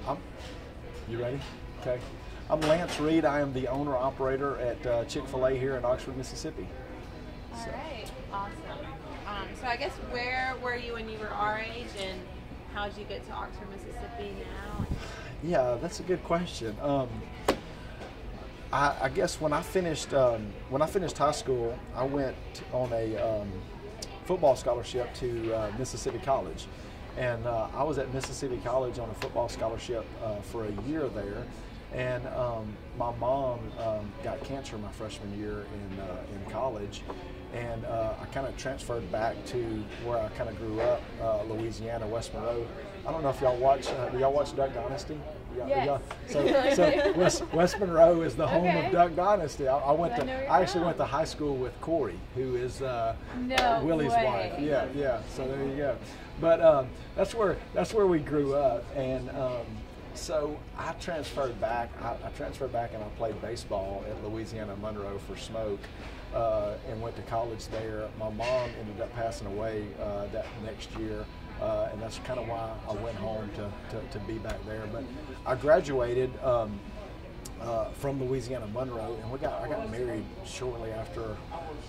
I'm, you ready? Okay. I'm Lance Reed. I am the owner-operator at Chick-fil-A here in Oxford, Mississippi. All right, awesome. So I guess where were you when you were our age, and how did you get to Oxford, Mississippi now? Yeah, that's a good question. I guess when I finished high school, I went on a football scholarship to Mississippi College, and I was at Mississippi College on a football scholarship for a year there. And my mom got cancer my freshman year in college, and I kind of transferred back to where I kind of grew up, Louisiana, West Monroe. I don't know if y'all watch. Do y'all watch Duck Dynasty? Yes. So West Monroe is the home Okay. of Duck Dynasty. I Actually went to high school with Corey, who is No Willie's way. wife. Yeah. So there you go. But that's where we grew up, and so I transferred back. I transferred back and I played baseball at Louisiana Monroe for Smoke, and went to college there. My mom ended up passing away that next year, and that's kind of why I went home to be back there. But I graduated from Louisiana Monroe, and I got married shortly after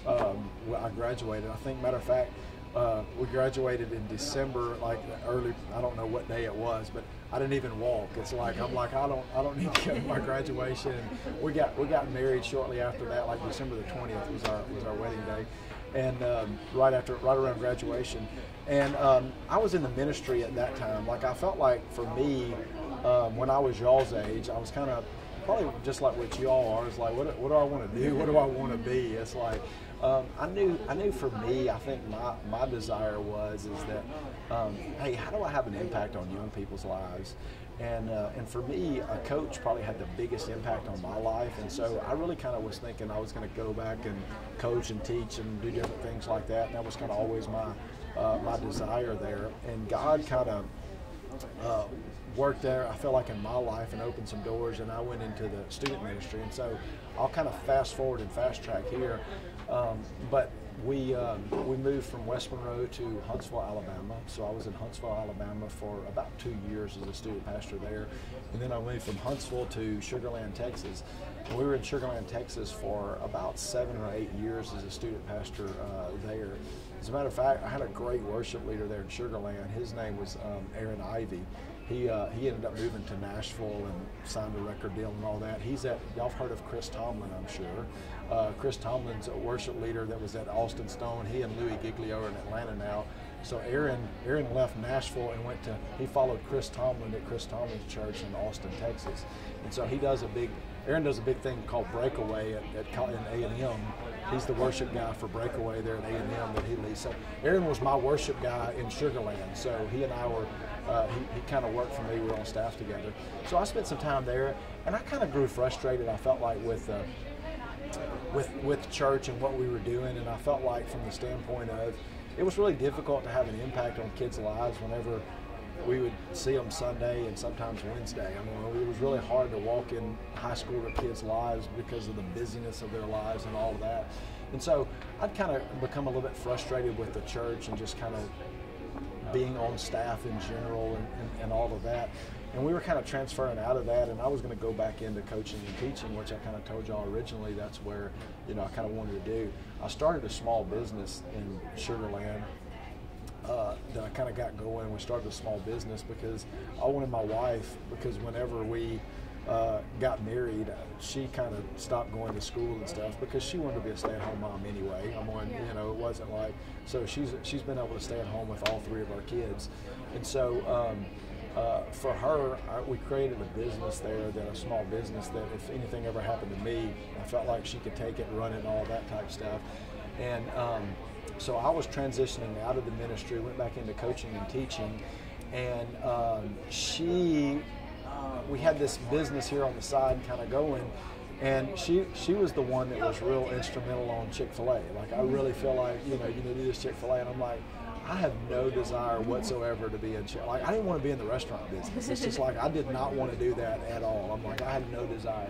I graduated. I think, matter of fact, we graduated in December, like early. I don't know what day it was, but I didn't even walk. It's like I don't need to go to my graduation. We got married shortly after that, like December the 20th was our wedding day, and right around graduation. And I was in the ministry at that time. Like, I felt like for me, when I was y'all's age, I was kind of probably just like what y'all are. It's like, what do I want to do? What do I want to be? It's like, I knew for me, I think my desire is that, hey, how do I have an impact on young people's lives? And for me, a coach probably had the biggest impact on my life. And so I really kind of was thinking I was going to go back and coach and teach and do different things like that. And that was kind of always my desire there. And God kind of worked there, I feel like, in my life, and opened some doors, and I went into the student ministry. And so I'll kind of fast forward and fast track here. But we moved from West Monroe to Huntsville, Alabama. So I was in Huntsville, Alabama for about 2 years as a student pastor there. And then I moved from Huntsville to Sugar Land, Texas. And we were in Sugar Land, Texas for about 7 or 8 years as a student pastor there. As a matter of fact, I had a great worship leader there in Sugar Land. His name was Aaron Ivey. He ended up moving to Nashville and signed a record deal and all that. Y'all have heard of Chris Tomlin, I'm sure. Chris Tomlin's a worship leader that was at Austin Stone. He and Louis Giglio are in Atlanta now. So Aaron left Nashville and he followed Chris Tomlin at Chris Tomlin's church in Austin, Texas. And so Aaron does a big thing called Breakaway in A&M. He's the worship guy for Breakaway there at A&M that he leads. So Aaron was my worship guy in Sugar Land. So he and I were, he kind of worked for me. We were on staff together. So I spent some time there, and I kind of grew frustrated, I felt like, with church and what we were doing. And I felt like, from the standpoint of, it was really difficult to have an impact on kids' lives whenever we would see them Sunday and sometimes Wednesday. I mean, it was really hard to walk in high schooler kids' lives because of the busyness of their lives and all of that. And so I'd kind of become a little bit frustrated with the church and just kind of being on staff in general and all of that. And we were kind of transferring out of that, and I was going to go back into coaching and teaching, which I kind of told y'all originally that's where, I kind of wanted to do. I started a small business in Sugar Land that I kind of got going. We started a small business because I wanted my wife, because whenever we got married, she kind of stopped going to school and stuff because she wanted to be a stay-at-home mom anyway. It wasn't like, so she's been able to stay at home with all 3 of our kids. And so for her, we created a business there, a small business that if anything ever happened to me, I felt like she could take it and run it and all that type of stuff. And so I was transitioning out of the ministry, went back into coaching and teaching, and we had this business here on the side kind of going, and she was the one that was real instrumental on Chick-fil-A. Like, I really feel like, you do this Chick-fil-A, and I'm like, I have no desire whatsoever to be in Chick-fil-A. Like, I didn't want to be in the restaurant business. It's just like, I did not want to do that at all. I'm like, I had no desire.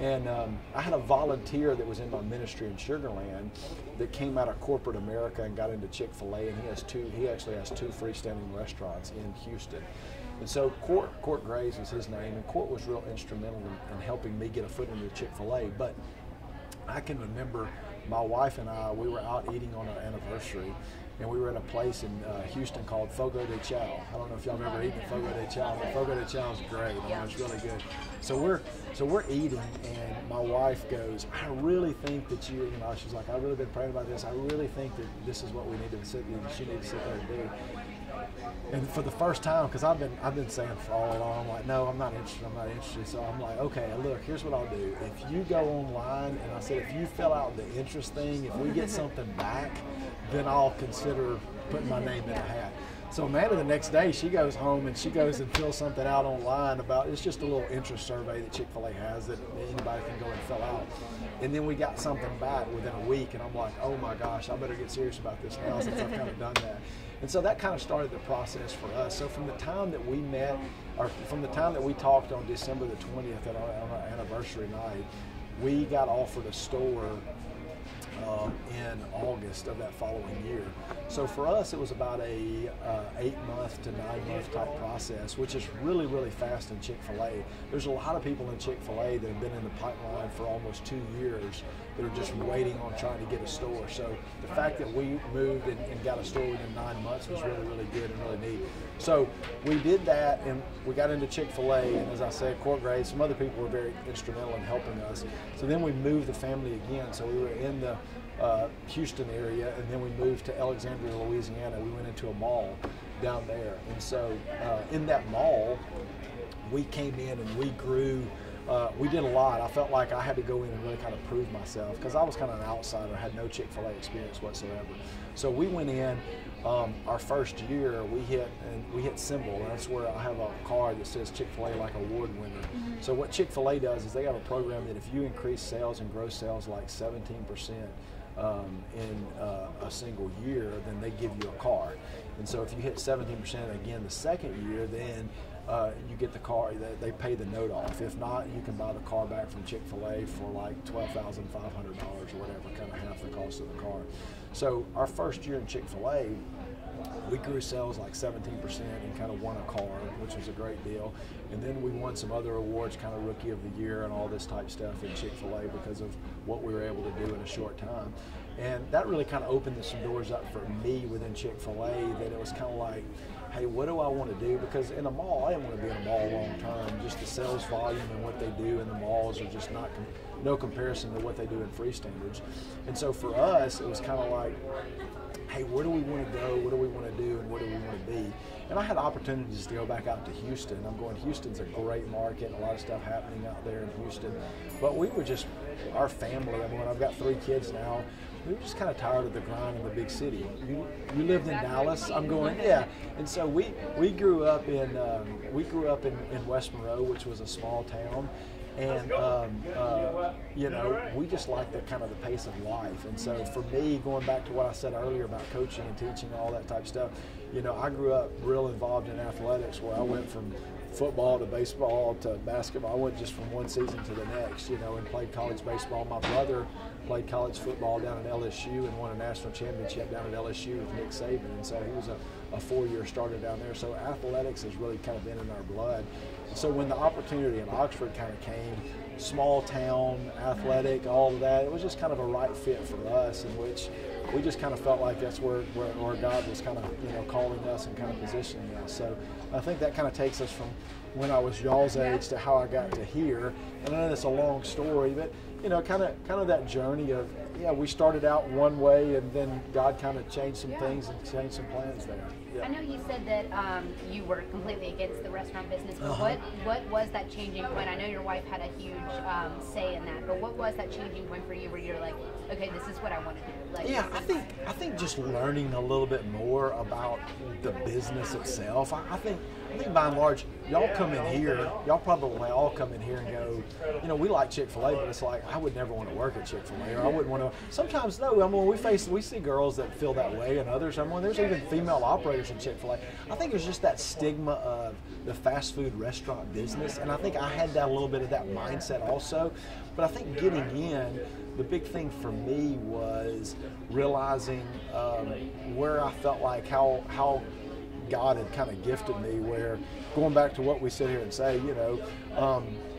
And I had a volunteer that was in my ministry in Sugar Land that came out of corporate America and got into Chick-fil-A, and he actually has 2 freestanding restaurants in Houston. And so Court Graves was his name, and Court was real instrumental in helping me get a foot into Chick-fil-A. But I can remember my wife and I, we were out eating on our anniversary, and we were at a place in Houston called Fogo de Chao. I don't know if y'all have ever eaten at Fogo de Chao, but Fogo de Chao is great. I mean, it's really good. So we're eating, and my wife goes, I really think that you know, she's like, I've really been praying about this. I really think that this is what we need to sit, she needs to sit there and do. And for the first time, because I've been saying for all along, I'm like, no, I'm not interested. So I'm like, okay, look, here's what I'll do. If you go online, and I said, if you fill out the interest thing, if we get something back, then I'll consider putting my name in the hat. So Amanda, the next day, she goes home and she goes and fills something out online about, it's just a little interest survey that Chick-fil-A has that anybody can go and fill out. And then we got something back within a week, and I'm like, oh my gosh, I better get serious about this now since I've kind of done that. And so that kind of started the process for us. So from the time that we met, or from the time that we talked on December the 20th on our anniversary night, we got offered a store in August of that following year. So for us, it was about a 8-month to 9-month type process, which is really, really fast in Chick-fil-A. There's a lot of people in Chick-fil-A that have been in the pipeline for almost 2 years that are just waiting on trying to get a store. So the fact that we moved and got a store within 9 months was really, really good and really neat. So we did that, and we got into Chick-fil-A, and as I said, Court Graves, some other people were very instrumental in helping us. So then we moved the family again. So we were in the Houston area, and then we moved to Alexandria, Louisiana. We went into a mall down there, and so in that mall, we came in and we grew. We did a lot. I felt like I had to go in and really kind of prove myself because I was kind of an outsider, had no Chick-fil-A experience whatsoever. So we went in. Our first year, we hit Symbol, and that's where I have a card that says Chick-fil-A like award winner. Mm-hmm. So what Chick-fil-A does is they have a program that if you increase sales and gross sales like 17% in a single year, then they give you a car. And so if you hit 17% again the second year, then you get the car, they pay the note off. If not, you can buy the car back from Chick-fil-A for like $12,500 or whatever, kind of half the cost of the car. So our first year in Chick-fil-A, we grew sales like 17% and kind of won a car, which was a great deal. And then we won some other awards, kind of Rookie of the Year and all this type stuff in Chick-fil-A because of what we were able to do in a short time. And that really kind of opened some doors up for me within Chick-fil-A, that it was kind of like, hey, what do I want to do? Because in a mall, I didn't want to be in a mall long term. Just the sales volume and what they do in the malls are just not no comparison to what they do in freestanders. And so for us, it was kind of like, hey, where do we want to go? What do we want to do? And what do we want to be? And I had opportunities to go back out to Houston. I'm going, Houston's a great market, a lot of stuff happening out there in Houston. But we were just, our family, I mean, I've got 3 kids now. We were just kind of tired of the grind in the big city. You lived in Dallas. I'm going, yeah. And so we grew up in West Monroe, which was a small town. And you know, we just like the kind of the pace of life. And so for me, going back to what I said earlier about coaching and teaching, all that type of stuff, you know, I grew up real involved in athletics, where I went from football to baseball to basketball. I went just from one season to the next, you know, and played college baseball. My brother played college football down at LSU and won a national championship down at LSU with Nick Saban. And so he was a 4-year starter down there. So athletics has really kind of been in our blood. So when the opportunity in Oxford kind of came, small town, athletic, all of that, it was just kind of a right fit for us, in which we just kind of felt like that's where God was kind of, you know, calling us and kind of positioning us. So I think that kind of takes us from when I was y'all's age to how I got to here. And I know that's a long story, but you know, kind of that journey of, yeah, we started out one way and then God kind of changed some things and changed some plans there. Yeah. I know you said that you were completely against the restaurant business, but what was that changing point? I know your wife had a huge say in that, but what was that changing point for you where you're like, okay, this is what I want to do? Like, yeah, I think just learning a little bit more about the business itself. I think by and large, y'all come in here, y'all probably all come in here and go, you know, we like Chick-fil-A, but it's like, I would never want to work at Chick-fil-A, or I wouldn't want to. Sometimes, no, I mean, we see girls that feel that way, and others, I mean, there's even female operators in Chick-fil-A. I think there's just that stigma of the fast food restaurant business, and I think I had that a little bit of that mindset also. But I think getting in, the big thing for me was realizing where I felt like how God had kind of gifted me, where going back to what we sit here and say,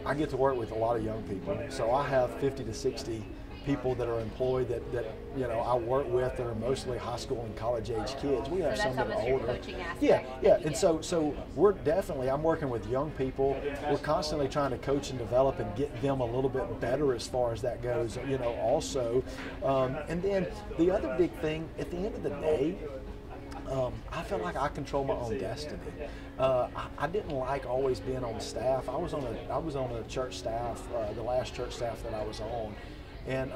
I get to work with a lot of young people. So I have 50 to 60 people that are employed that I work with that are mostly high school and college age kids. We have So some that that's are almost your older. coaching aspect. Yeah. And so we're definitely, I'm working with young people. We're constantly trying to coach and develop and get them a little bit better as far as that goes, also. And then the other big thing, at the end of the day, I feel like I control my own destiny. I didn't like always being on staff. I was on a church staff, the last church staff that I was on, and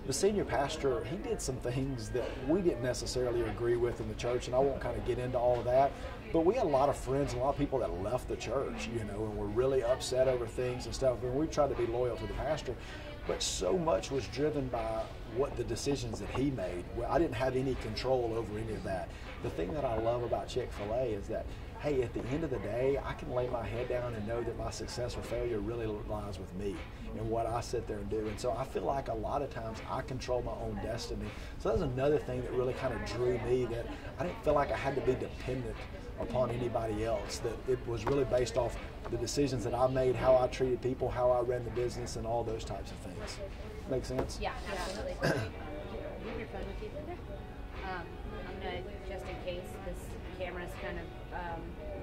the senior pastor, he did some things that we didn't necessarily agree with in the church, and I won't kind of get into all of that. But we had a lot of friends and a lot of people that left the church, and were really upset over things and stuff. And we tried to be loyal to the pastor, but so much was driven by what the decisions that he made. Well, I didn't have any control over any of that. The thing that I love about Chick-fil-A is that, hey, at the end of the day, I can lay my head down and know that my success or failure really lies with me and what I sit there and do. And so I feel like a lot of times I control my own destiny. So that's another thing that really kind of drew me, that I didn't feel like I had to be dependent upon anybody else, that it was really based off the decisions that I made, how I treated people, how I ran the business, and all those types of things. Make sense? Yeah, absolutely. You have your phone with you, Linda? I'm gonna, just in case, this camera's kind of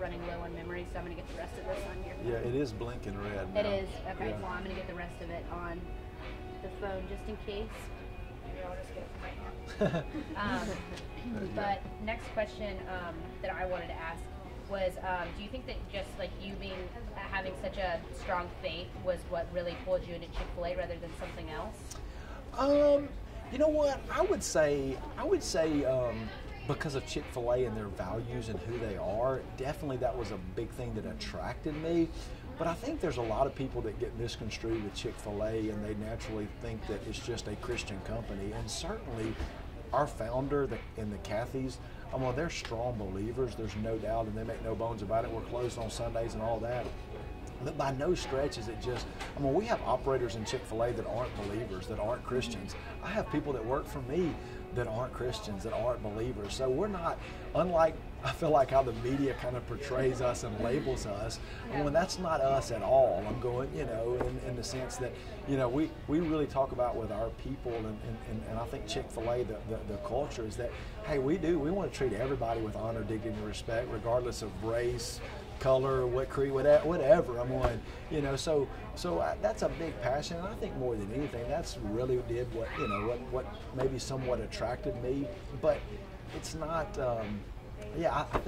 running low on memory, so I'm gonna get the rest of this on here. Yeah, it is blinking red now. It is? Okay, Yeah. well, I'm gonna get the rest of it on the phone just in case. Maybe I'll just get it from right here. But next question that I wanted to ask was, do you think that just like you having such a strong faith was what really pulled you into Chick-fil-A rather than something else? You know what? I would say because of Chick-fil-A and their values and who they are, definitely that was a big thing that attracted me. But I think there's a lot of people that get misconstrued with Chick-fil-A, and they naturally think that it's just a Christian company. And certainly our founder and the Cathys, they're strong believers, there's no doubt, and they make no bones about it. We're closed on Sundays and all that. But by no stretch is it just, we have operators in Chick-fil-A that aren't believers, that aren't Christians. I have people that work for me that aren't Christians, that aren't believers. So we're not, unlike, I feel like how the media kind of portrays us and labels us, that's not us at all. I'm going, in the sense that, we really talk about with our people, and I think Chick-fil-A, the culture is that, hey, we want to treat everybody with honor, dignity, and respect, regardless of race, color, what creed, whatever. So that's a big passion. And I think more than anything, that's really did what maybe somewhat attracted me. But it's not. I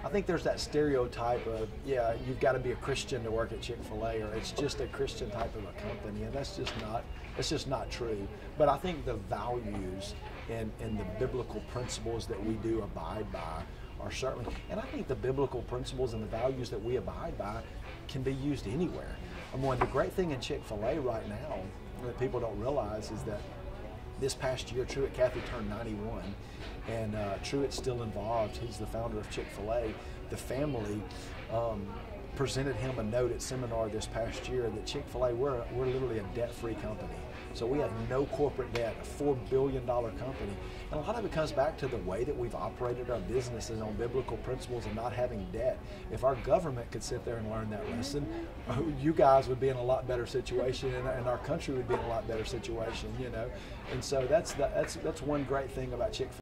think there's that stereotype of you've got to be a Christian to work at Chick-fil-A, or it's just a Christian type of a company, and that's just not true. But I think the values and the biblical principles that we do abide by are certainly, and I think the biblical principles and the values that we abide by can be used anywhere. The great thing in Chick-fil-A right now that people don't realize is that this past year, Truett Cathy turned 91, and Truett's still involved. He's the founder of Chick-fil-A. The family presented him a note at seminar this past year that Chick-fil-A, we're literally a debt-free company. So we have no corporate debt, a $4 billion company. And a lot of it comes back to the way that we've operated our businesses on biblical principles and not having debt. If our government could sit there and learn that lesson, you guys would be in a lot better situation, and our country would be in a lot better situation, And so that's one great thing about Chick-fil-A.